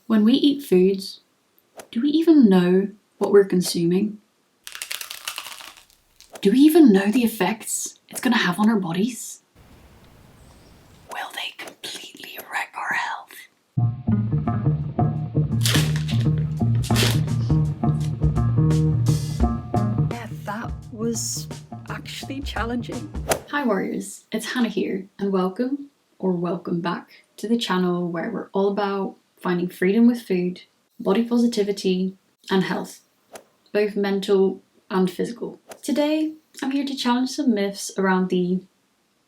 When we eat foods, do we even know what we're consuming? Do we even know the effects it's going to have on our bodies? Will they completely wreck our health? Yeah, that was actually challenging. Hi warriors, it's Hanne here, and welcome back to the channel where we're all about finding freedom with food, body positivity and health, both mental and physical. Today I'm here to challenge some myths around the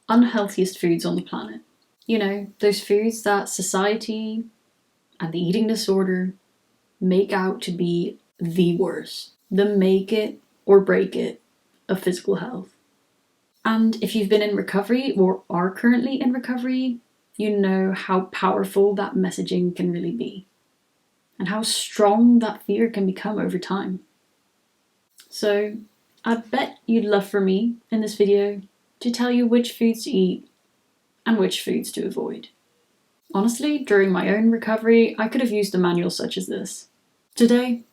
unhealthiest foods on the planet. You know, those foods that society and the eating disorder make out to be the worst, the make it or break it of physical health. And if you've been in recovery or are currently in recovery, you know how powerful that messaging can really be and how strong that fear can become over time. So I bet you'd love for me in this video to tell you which foods to eat and which foods to avoid. Honestly, during my own recovery, I could have used a manual such as this. Today,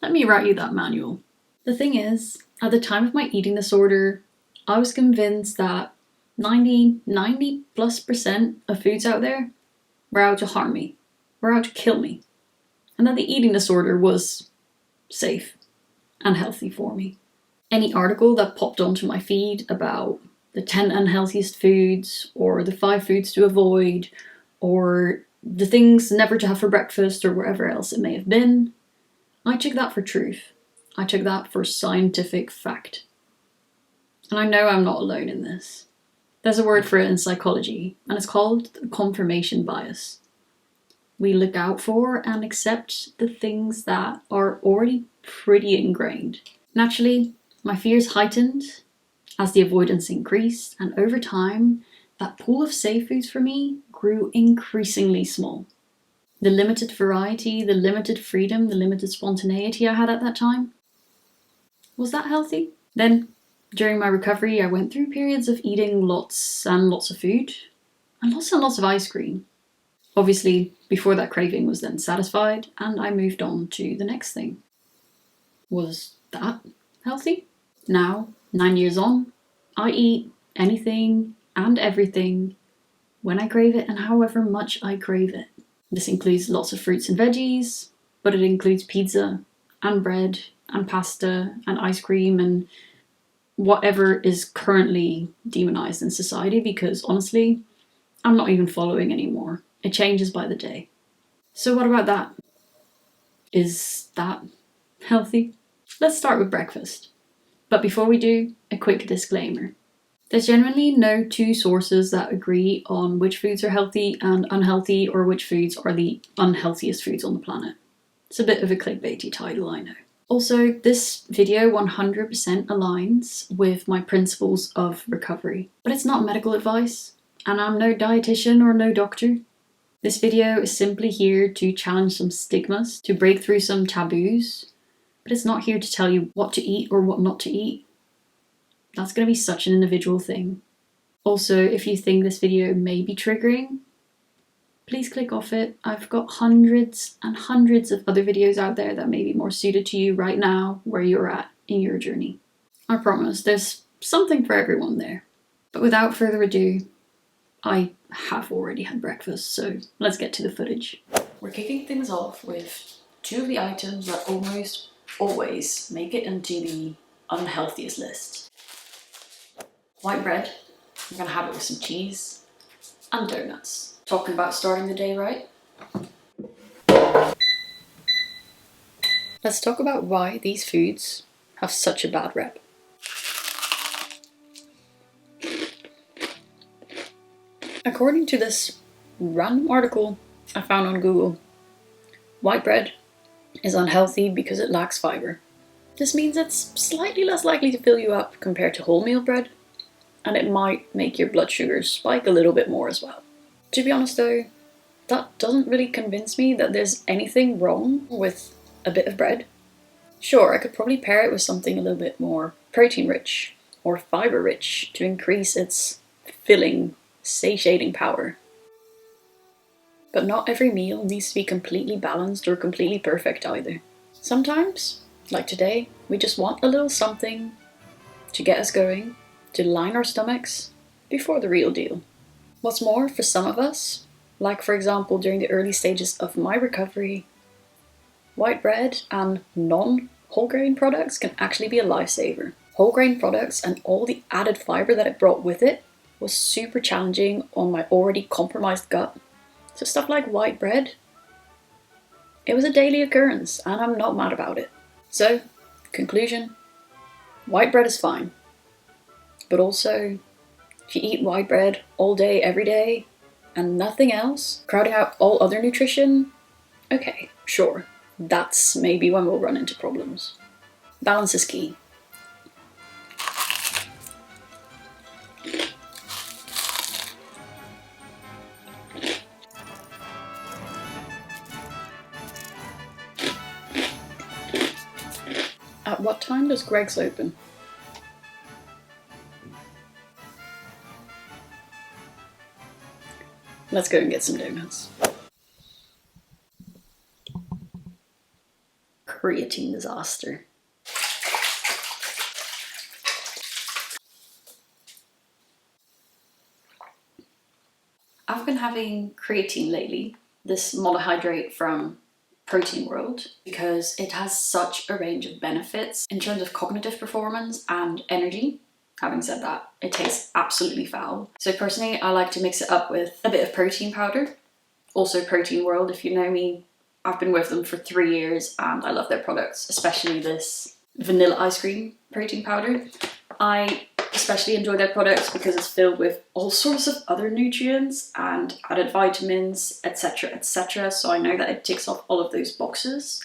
let me write you that manual. The thing is, at the time of my eating disorder, I was convinced that 90+% of foods out there were out to harm me, were out to kill me, and that the eating disorder was safe and healthy for me. Any article that popped onto my feed about the 10 unhealthiest foods, or the 5 foods to avoid, or the things never to have for breakfast, or wherever else it may have been, I took that for truth. I took that for scientific fact. And I know I'm not alone in this. There's a word for it in psychology, and it's called the confirmation bias. We look out for and accept the things that are already pretty ingrained. Naturally, my fears heightened as the avoidance increased, and over time, that pool of safe foods for me grew increasingly small. The limited variety, the limited freedom, the limited spontaneity I had at that time, was that healthy? Then, during my recovery, I went through periods of eating lots and lots of food, and lots of ice cream. Obviously, before that craving was then satisfied, and I moved on to the next thing. Was that healthy? Now, 9 years on, I eat anything and everything when I crave it and however much I crave it. This includes lots of fruits and veggies, but it includes pizza and bread and pasta and ice cream and whatever is currently demonized in society, because honestly, I'm not even following anymore. It changes by the day. So what about that? Is that healthy? Let's start with breakfast. But before we do, a quick disclaimer. There's generally no two sources that agree on which foods are healthy and unhealthy, or which foods are the unhealthiest foods on the planet. It's a bit of a clickbaity title, I know. Also, this video 100% aligns with my principles of recovery, but it's not medical advice, and I'm no dietitian or no doctor. This video is simply here to challenge some stigmas, to break through some taboos, but it's not here to tell you what to eat or what not to eat. That's going to be such an individual thing. Also, if you think this video may be triggering, please click off it. I've got hundreds and hundreds of other videos out there that may be more suited to you right now, where you're at in your journey. I promise, there's something for everyone there. But without further ado, I have already had breakfast, so let's get to the footage. We're kicking things off with two of the items that almost always make it into the unhealthiest list. White bread, I'm gonna have it with some cheese, and donuts. Talking about starting the day right? Let's talk about why these foods have such a bad rep. According to this random article I found on Google, white bread is unhealthy because it lacks fiber. This means it's slightly less likely to fill you up compared to wholemeal bread, and it might make your blood sugars spike a little bit more as well. To be honest though, that doesn't really convince me that there's anything wrong with a bit of bread. Sure, I could probably pair it with something a little bit more protein rich or fiber rich to increase its filling, satiating power. But not every meal needs to be completely balanced or completely perfect either. Sometimes, like today, we just want a little something to get us going, to line our stomachs before the real deal. What's more, for some of us, like for example during the early stages of my recovery, white bread and non-whole grain products can actually be a lifesaver. Whole grain products and all the added fiber that it brought with it was super challenging on my already compromised gut. So stuff like white bread, it was a daily occurrence and I'm not mad about it. So, conclusion, white bread is fine. But also, if you eat white bread all day, every day, and nothing else, crowding out all other nutrition, okay, sure, that's maybe when we'll run into problems. Balance is key. At what time does Greg's open? Let's go and get some donuts. Creatine disaster. I've been having creatine lately, this monohydrate from Protein World, because it has such a range of benefits in terms of cognitive performance and energy. Having said that, it tastes absolutely foul. So personally, I like to mix it up with a bit of protein powder. Also Protein World, if you know me, I've been with them for 3 years and I love their products, especially this vanilla ice cream protein powder. I especially enjoy their products because it's filled with all sorts of other nutrients and added vitamins, etc, etc. So I know that it ticks off all of those boxes,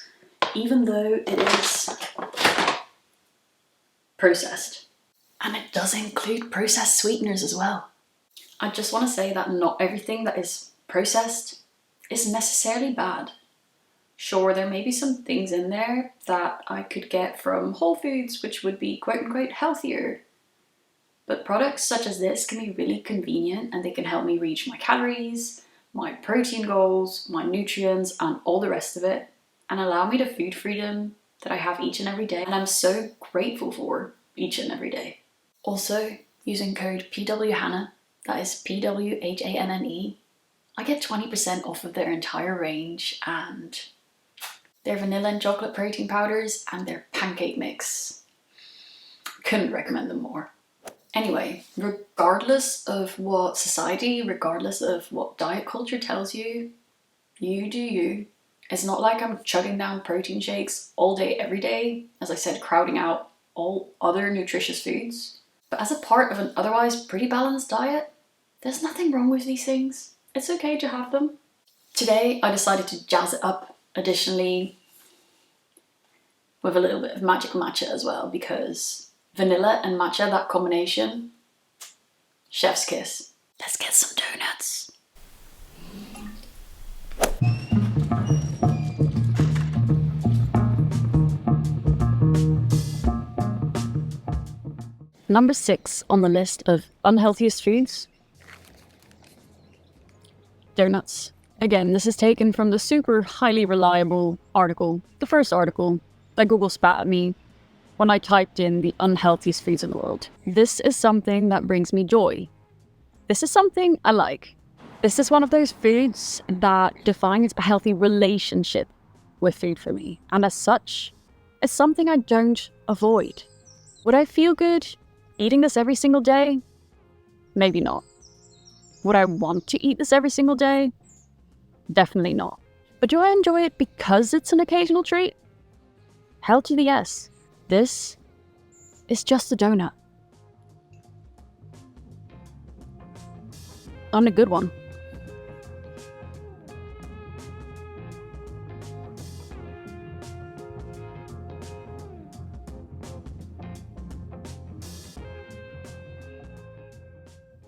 even though it is processed. And it does include processed sweeteners as well. I just want to say that not everything that is processed is necessarily bad. Sure, there may be some things in there that I could get from Whole Foods, which would be quote unquote healthier. But products such as this can be really convenient and they can help me reach my calories, my protein goals, my nutrients, and all the rest of it, and allow me the food freedom that I have each and every day, and I'm so grateful for each and every day. Also, using code PWHANNE, that is PWHANNE, I get 20% off of their entire range and their vanilla and chocolate protein powders and their pancake mix. Couldn't recommend them more. Anyway, regardless of what society, regardless of what diet culture tells you, you do you. It's not like I'm chugging down protein shakes all day, every day, as I said, crowding out all other nutritious foods. But as a part of an otherwise pretty balanced diet, there's nothing wrong with these things. It's okay to have them. Today, I decided to jazz it up additionally with a little bit of magic matcha as well, because vanilla and matcha, that combination, chef's kiss. Let's get some donuts. Number 6 on the list of unhealthiest foods. Donuts. Again, this is taken from the super highly reliable article, the first article that Google spat at me when I typed in the unhealthiest foods in the world. This is something that brings me joy. This is something I like. This is one of those foods that defines a healthy relationship with food for me. And as such, it's something I don't avoid. Would I feel good eating this every single day? Maybe not. Would I want to eat this every single day? Definitely not. But do I enjoy it because it's an occasional treat? Hell to the yes. This is just a donut. On a good one.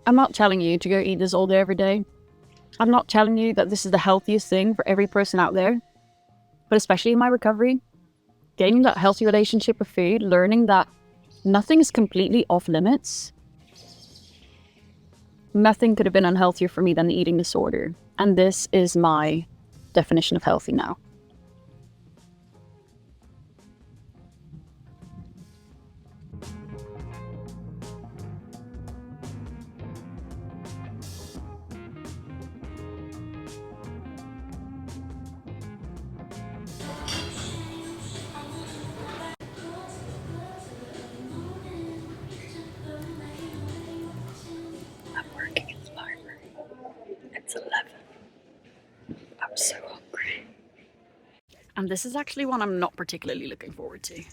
I'm not telling you to go eat this all day every day. I'm not telling you that this is the healthiest thing for every person out there. But especially in my recovery, gaining that healthy relationship with food, learning that nothing is completely off limits. Nothing could have been unhealthier for me than the eating disorder. And this is my definition of healthy now. I'm working in the library. It's 11. I'm so hungry. And this is actually one I'm not particularly looking forward to.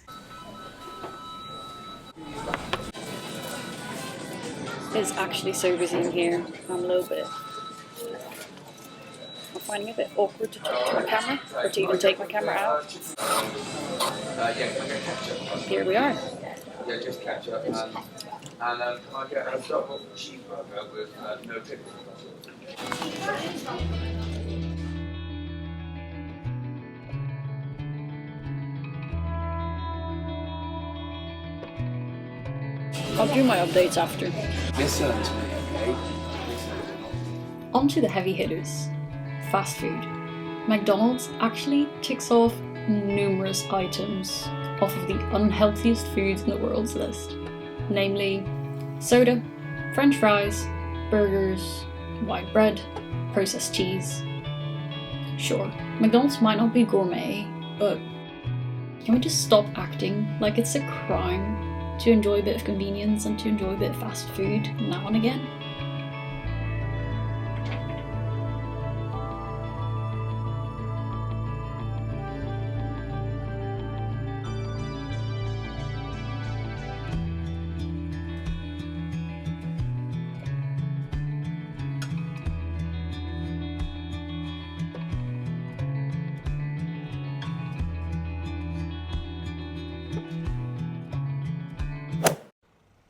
It's actually so busy in here. I'm finding it a bit awkward to talk to my camera, or to even take my camera out. Here we are. Yeah, just catch up. And can I get a double cheeseburger with no pickles? I'll do my updates after. Listen to me, okay? On to the heavy hitters. Fast food. McDonald's actually ticks off numerous items off of the unhealthiest foods in the world's list. Namely, soda, french fries, burgers, white bread, processed cheese. Sure, McDonald's might not be gourmet, but can we just stop acting like it's a crime to enjoy a bit of convenience and to enjoy a bit of fast food now and again?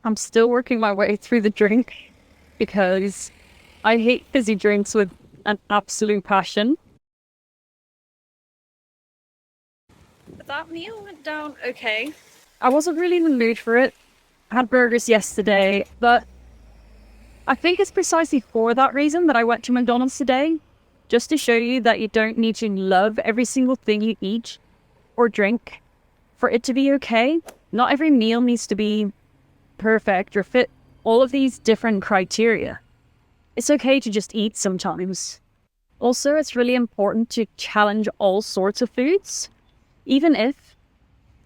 I'm still working my way through the drink because I hate fizzy drinks with an absolute passion. But that meal went down okay. I wasn't really in the mood for it. I had burgers yesterday, but I think it's precisely for that reason that I went to McDonald's today. Just to show you that you don't need to love every single thing you eat or drink for it to be okay. Not every meal needs to be perfect or fit all of these different criteria. It's okay to just eat sometimes. Also, it's really important to challenge all sorts of foods, even if,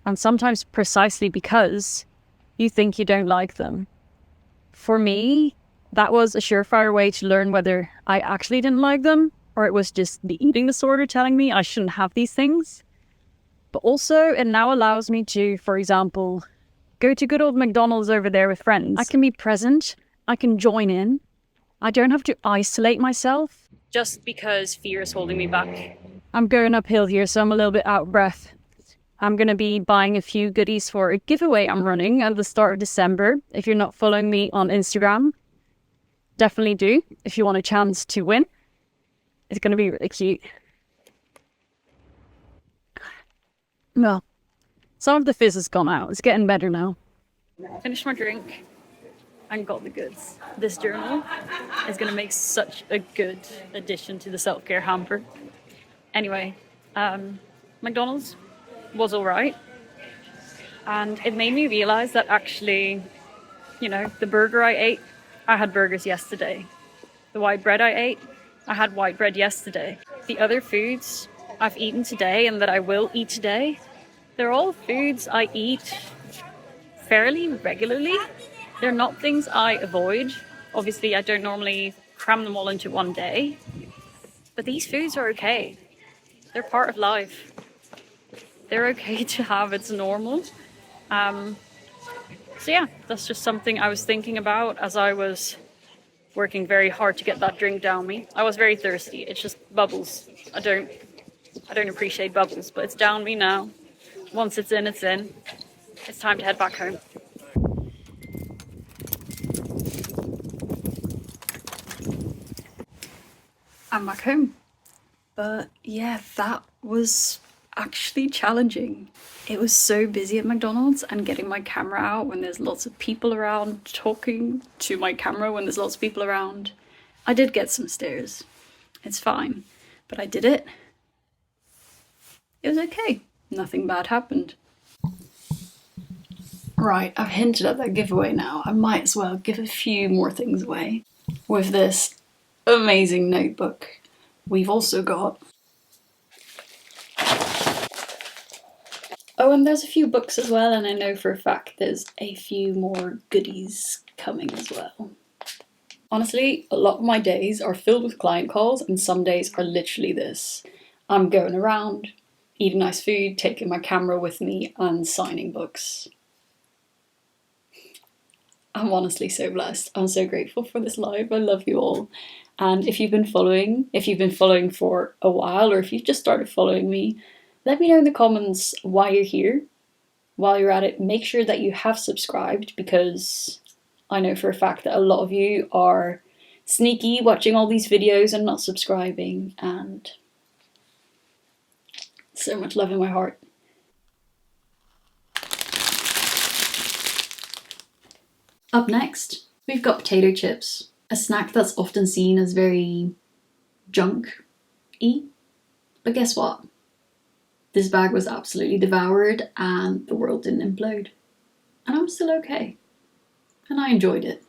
and sometimes precisely because, you think you don't like them. For me, that was a surefire way to learn whether I actually didn't like them or it was just the eating disorder telling me I shouldn't have these things. But also, it now allows me to, for example, go to good old McDonald's over there with friends. I can be present. I can join in. I don't have to isolate myself just because fear is holding me back. I'm going uphill here, so I'm a little bit out of breath. I'm going to be buying a few goodies for a giveaway I'm running at the start of December. If you're not following me on Instagram, definitely do if you want a chance to win. It's going to be really cute. Well, some of the fizz has gone out. It's getting better now. Finished my drink and got the goods. This journal is going to make such a good addition to the self-care hamper. Anyway, McDonald's was all right. And it made me realize that actually, the burger I ate, I had burgers yesterday. The white bread I ate, I had white bread yesterday. The other foods I've eaten today and that I will eat today, they're all foods I eat fairly regularly. They're not things I avoid. Obviously, I don't normally cram them all into one day. But these foods are okay. They're part of life. They're okay to have. It's normal. So yeah, that's just something I was thinking about as I was working very hard to get that drink down me. I was very thirsty. It's just bubbles. I don't appreciate bubbles, but it's down me now. Once it's in, it's in. It's time to head back home. I'm back home. But yeah, that was actually challenging. It was so busy at McDonald's, and getting my camera out when there's lots of people around, talking to my camera when there's lots of people around. I did get some stares. It's fine. But I did it. It was okay. Nothing bad happened. Right, I've hinted at that giveaway now. I might as well give a few more things away. With this amazing notebook, we've also got... Oh, and there's a few books as well, and I know for a fact there's a few more goodies coming as well. Honestly, a lot of my days are filled with client calls, and some days are literally this. I'm going around, eating nice food, taking my camera with me, and signing books. I'm honestly so blessed. I'm so grateful for this life. I love you all. And if you've been following for a while, or if you've just started following me, let me know in the comments why you're here. While you're at it, make sure that you have subscribed, because I know for a fact that a lot of you are sneaky, watching all these videos and not subscribing, and so much love in my heart. Up next, we've got potato chips, a snack that's often seen as very junk-y, but guess what? This bag was absolutely devoured and the world didn't implode. And I'm still okay. And I enjoyed it.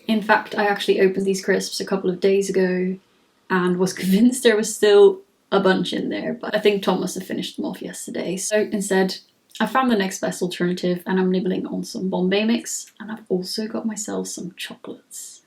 In fact, I actually opened these crisps a couple of days ago and was convinced there was still a bunch in there, but I think Tom must have finished them off yesterday. So instead, I found the next best alternative and I'm nibbling on some Bombay mix, and I've also got myself some chocolates.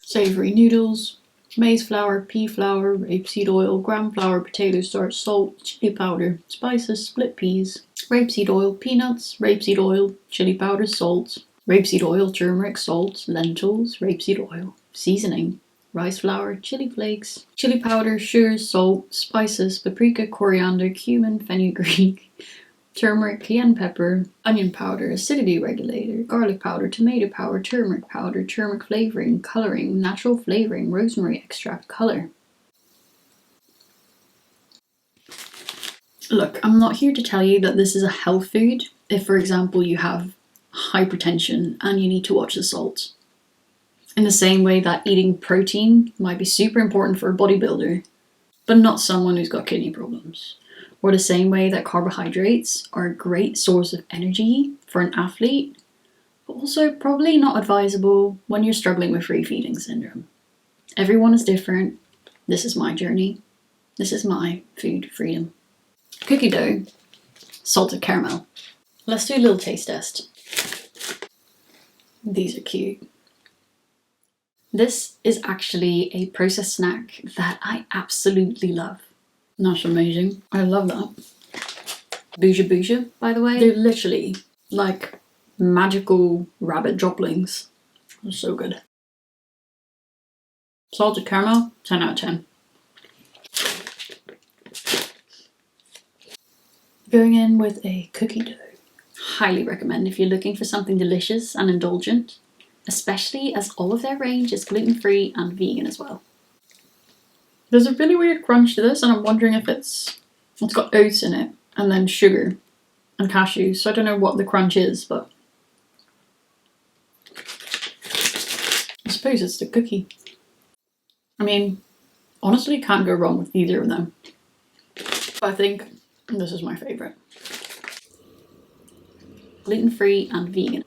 Savory noodles, maize flour, pea flour, rapeseed oil, gram flour, potato starch, salt, chili powder, spices, split peas, rapeseed oil, peanuts, rapeseed oil, chili powder, salt, rapeseed oil, turmeric, salt, lentils, rapeseed oil, seasoning, rice flour, chili flakes, chili powder, sugar, salt, spices, paprika, coriander, cumin, fenugreek, turmeric, cayenne pepper, onion powder, acidity regulator, garlic powder, tomato powder, turmeric flavoring, colouring, natural flavoring, rosemary extract, colour. Look, I'm not here to tell you that this is a health food if, for example, you have hypertension and you need to watch the salt. In the same way that eating protein might be super important for a bodybuilder, but not someone who's got kidney problems. Or the same way that carbohydrates are a great source of energy for an athlete, but also probably not advisable when you're struggling with free feeding syndrome. Everyone is different. This is my journey. This is my food freedom. Cookie dough, salted caramel. Let's do a little taste test. These are cute. This is actually a processed snack that I absolutely love. That's amazing. I love that. Bouja bouja, by the way. They're literally like magical rabbit droplings. They're so good. Salted caramel, 10 out of 10. Going in with a cookie dough. Highly recommend if you're looking for something delicious and indulgent, especially as all of their range is gluten-free and vegan as well. There's a really weird crunch to this, and I'm wondering if it's got oats in it, and then sugar and cashews, so I don't know what the crunch is, but I suppose it's the cookie. I mean, honestly, can't go wrong with either of them. I think this is my favourite. Gluten-free and vegan.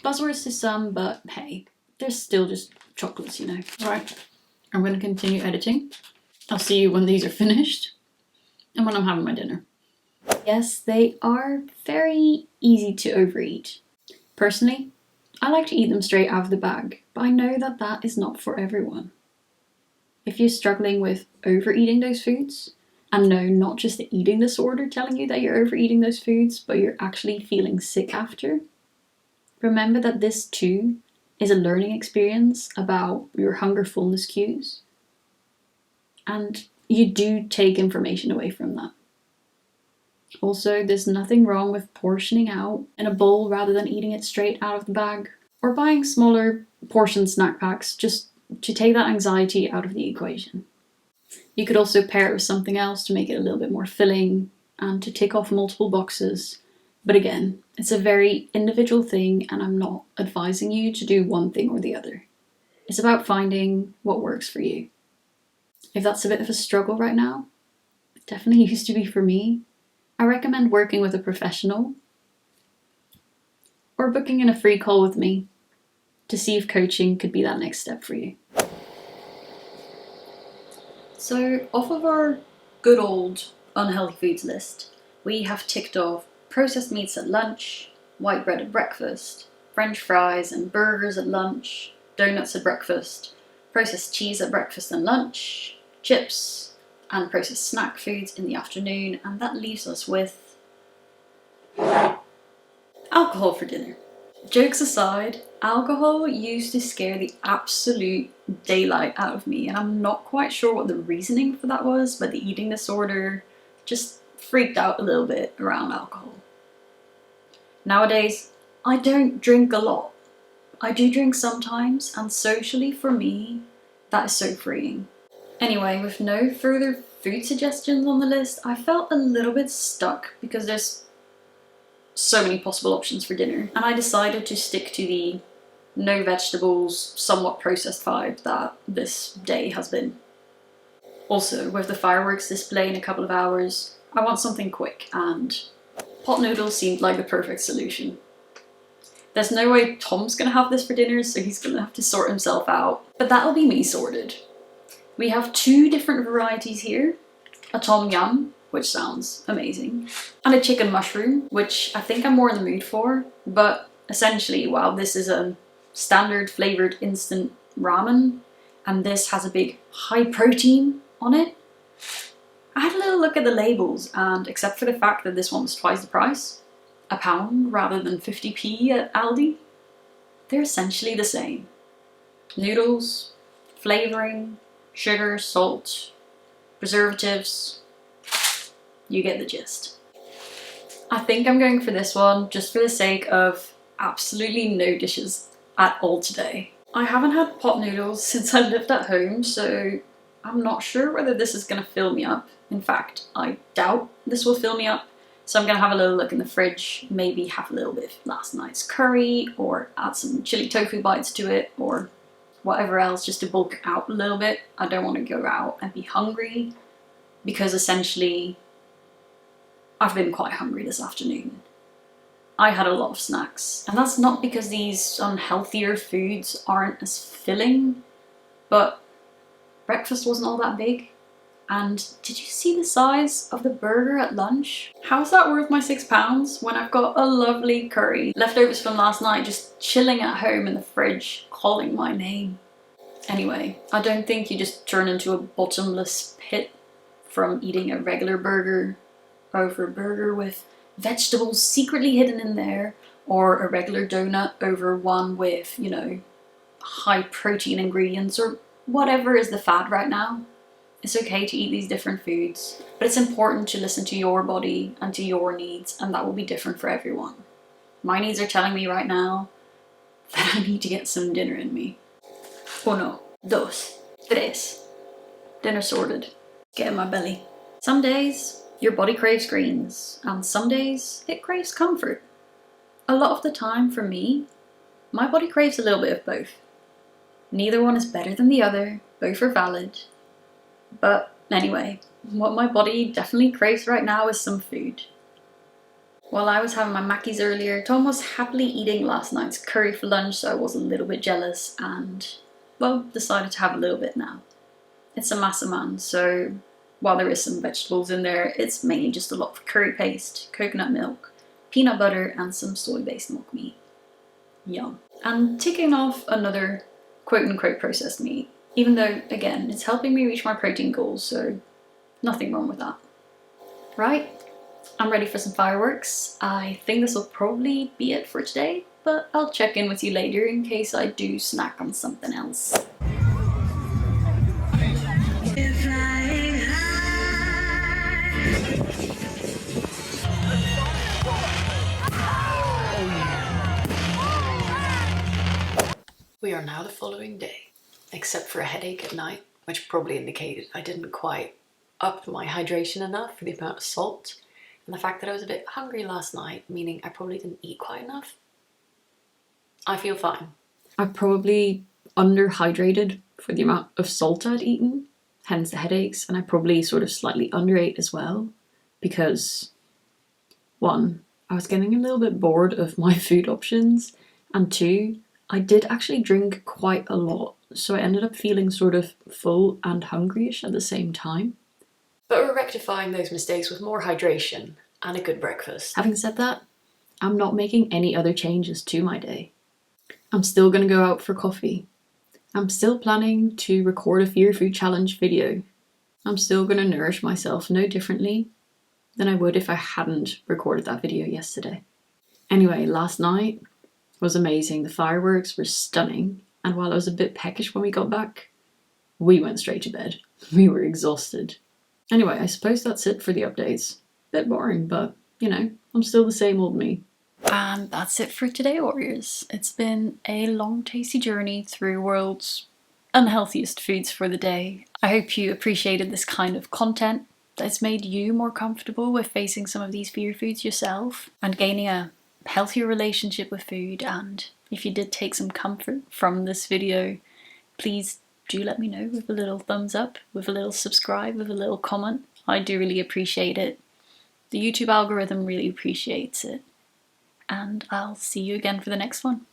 Buzzwords to some, but hey, they're still just chocolates, you know. Alright, I'm going to continue editing. I'll see you when these are finished and when I'm having my dinner. Yes, they are very easy to overeat. Personally, I like to eat them straight out of the bag, but I know that that is not for everyone. If you're struggling with overeating those foods, and no, not just the eating disorder telling you that you're overeating those foods, but you're actually feeling sick after, remember that this too is a learning experience about your hunger fullness cues. And you do take information away from that. Also, there's nothing wrong with portioning out in a bowl rather than eating it straight out of the bag, or buying smaller portion snack packs just to take that anxiety out of the equation. You could also pair it with something else to make it a little bit more filling and to tick off multiple boxes But again, it's a very individual thing, and I'm not advising you to do one thing or the other. It's about finding what works for you. If that's a bit of a struggle right now, it definitely used to be for me, I recommend working with a professional or booking in a free call with me to see if coaching could be that next step for you. So, off of our good old unhealthy foods list, we have ticked off processed meats at lunch, white bread at breakfast, French fries and burgers at lunch, donuts at breakfast, processed cheese at breakfast and lunch, chips, and processed snack foods in the afternoon, and that leaves us with alcohol for dinner. Jokes aside, alcohol used to scare the absolute daylight out of me, and I'm not quite sure what the reasoning for that was, but the eating disorder just freaked out a little bit around alcohol. Nowadays, I don't drink a lot. I do drink sometimes, and socially for me, that is so freeing. Anyway, with no further food suggestions on the list, I felt a little bit stuck because there's so many possible options for dinner, and I decided to stick to the no vegetables, somewhat processed vibe that this day has been. Also, with the fireworks display in a couple of hours, I want something quick, and pot noodles seemed like the perfect solution. There's no way Tom's gonna have this for dinner, so he's gonna have to sort himself out, but that'll be me sorted. We have 2 different varieties here, a tom yum, which sounds amazing, and a chicken mushroom, which I think I'm more in the mood for, but essentially, while this is a standard flavoured instant ramen, and this has a big high protein on it, I had a little look at the labels, and except for the fact that this one was twice the price, £1 rather than 50p at Aldi, they're essentially the same. Noodles, flavouring, sugar, salt, preservatives, you get the gist. I think I'm going for this one just for the sake of absolutely no dishes at all today. I haven't had pot noodles since I lived at home, so I'm not sure whether this is going to fill me up. In fact, I doubt this will fill me up, so I'm going to have a little look in the fridge, maybe have a little bit of last night's curry, or add some chili tofu bites to it, or whatever else, just to bulk out a little bit. I don't want to go out and be hungry, because essentially I've been quite hungry this afternoon. I had a lot of snacks, and that's not because these unhealthier foods aren't as filling, but breakfast wasn't all that big. And did you see the size of the burger at lunch? How's that worth my £6 when I've got a lovely curry, leftovers from last night, just chilling at home in the fridge, calling my name? Anyway, I don't think you just turn into a bottomless pit from eating a regular burger over a burger with vegetables secretly hidden in there, or a regular donut over one with, you know, high protein ingredients, or whatever is the fad right now. It's okay to eat these different foods, but it's important to listen to your body and to your needs, and that will be different for everyone. My needs are telling me right now that I need to get some dinner in me. Uno, dos, tres. Dinner sorted. Get in my belly. Some days, your body craves greens, and some days, it craves comfort. A lot of the time, for me, my body craves a little bit of both. Neither one is better than the other, both are valid. But anyway, what my body definitely craves right now is some food. While I was having my Mackies earlier, Tom was happily eating last night's curry for lunch, so I was a little bit jealous and, well, decided to have a little bit now. It's a masa man, so while there is some vegetables in there, it's mainly just a lot of curry paste, coconut milk, peanut butter, and some soy-based mock meat. Yum. And ticking off another quote-unquote processed meat, even though, again, it's helping me reach my protein goals, so nothing wrong with that. Right, I'm ready for some fireworks. I think this will probably be it for today, but I'll check in with you later in case I do snack on something else. We are now the following day, except for a headache at night, which probably indicated I didn't quite up my hydration enough for the amount of salt, And the fact that I was a bit hungry last night, meaning I probably didn't eat quite enough, I feel fine. I probably underhydrated for the amount of salt I'd eaten, hence the headaches, and I probably sort of slightly underate as well because, one, I was getting a little bit bored of my food options, and two, I did actually drink quite a lot, so I ended up feeling sort of full and hungryish at the same time. But we're rectifying those mistakes with more hydration and a good breakfast. Having said that, I'm not making any other changes to my day. I'm still going to go out for coffee. I'm still planning to record a Fear Food Challenge video. I'm still going to nourish myself no differently than I would if I hadn't recorded that video yesterday. Anyway, last night was amazing. The fireworks were stunning, and while I was a bit peckish when we got back, we went straight to bed. We were exhausted. Anyway, I suppose that's it for the updates. Bit boring, but, you know, I'm still the same old me. And that's it for today, Warriors. It's been a long, tasty journey through world's unhealthiest foods for the day. I hope you appreciated this kind of content that's made you more comfortable with facing some of these fear foods yourself and gaining a healthier relationship with food. And if you did take some comfort from this video, please do let me know with a little thumbs up, with a little subscribe, with a little comment. I do really appreciate it. The YouTube algorithm really appreciates it. And I'll see you again for the next one.